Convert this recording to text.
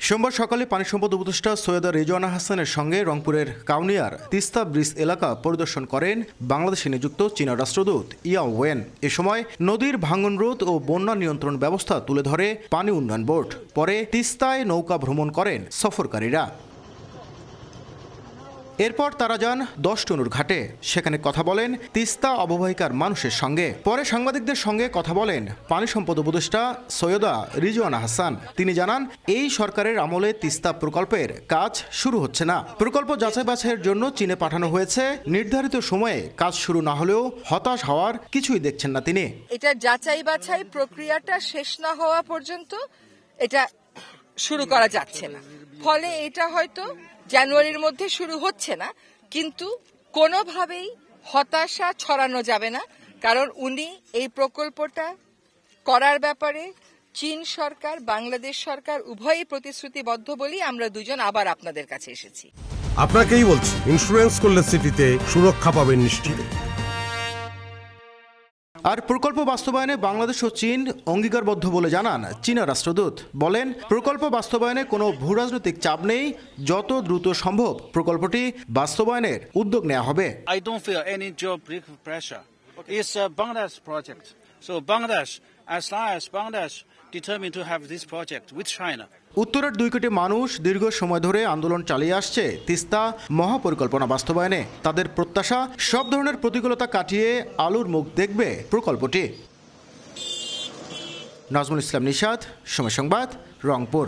সোমবার সকালে পানি সম্পদ উপদেষ্টা সৈয়দা রেজওয়ানা হাসানের সঙ্গে রংপুরের কাউনিয়ার তিস্তা ব্রিজ এলাকা পরিদর্শন করেন বাংলাদেশে নিযুক্ত চীনা রাষ্ট্রদূত ইয়া ওয়েন। এ সময় নদীর ভাঙন রোধ ও বন্যা নিয়ন্ত্রণ ব্যবস্থা তুলে ধরে পানি উন্নয়ন বোর্ড। পরে তিস্তায় নৌকা ভ্রমণ করেন সফরকারীরা। এরপর তারা যান ১০ টনুর ঘাটে, সেখানে কথা বলেন তিস্তা অববাহিকার মানুষের সঙ্গে। পরে সাংবাদিকদের সঙ্গে কথা বলেন পানি সম্পদ উপদেষ্টা সৈয়দা রিজওয়ানা হাসান। তিনি জানান, এই সরকারের আমলে তিস্তা প্রকল্পের কাজ শুরু হচ্ছে না। প্রকল্প যাচাই বাছাইয়ের জন্য চীনে পাঠানো হয়েছে। নির্ধারিত সময়ে কাজ শুরু না হলেও হতাশ হওয়ার কিছুই দেখছেন না তিনি। এটা যাচাই বাছাই প্রক্রিয়াটা শেষ না হওয়া পর্যন্ত এটা শুরু করা যাচ্ছে না। ফলে এটা হয়তো জানুয়ারির মধ্যে শুরু হচ্ছে না, কিন্তু কোনোভাবেই হতাশা ছড়ানো যাবে না, কারণ উনি এই প্রকল্পটা করার ব্যাপারে চীন সরকার, বাংলাদেশ সরকার উভয়ই প্রতিশ্রুতিবদ্ধ বলেই আমরা দুজন আবার আপনাদের কাছে এসেছি। আপনাকেই বলছি, ইন্স্যুরেন্স করলে সিটিতে সুরক্ষা পাবেন নিশ্চিত। আর প্রকল্প বাস্তবায়নে বাংলাদেশ ও চীন অঙ্গীকারবদ্ধ বলে জানান চীনা রাষ্ট্রদূত। বলেন, প্রকল্প বাস্তবায়নে কোনো ভূরাজনৈতিক চাপ নেই, যত দ্রুত সম্ভব প্রকল্পটি বাস্তবায়নের উদ্যোগ নেওয়া হবে। I don't feel any geopolitical pressure. It's a Bangladesh project. So Bangladesh, as long as Bangladesh determined to have this project with China. উত্তরের ২ কোটি মানুষ দীর্ঘ সময় ধরে আন্দোলন চালিয়ে আসছে তিস্তা মহাপরিকল্পনা বাস্তবায়নে। তাদের প্রত্যাশা, সব ধরনের প্রতিকূলতা কাটিয়ে আলোর মুখ দেখবে প্রকল্পটি। নাজমুল ইসলাম নিশাত, সময় সংবাদ, রংপুর।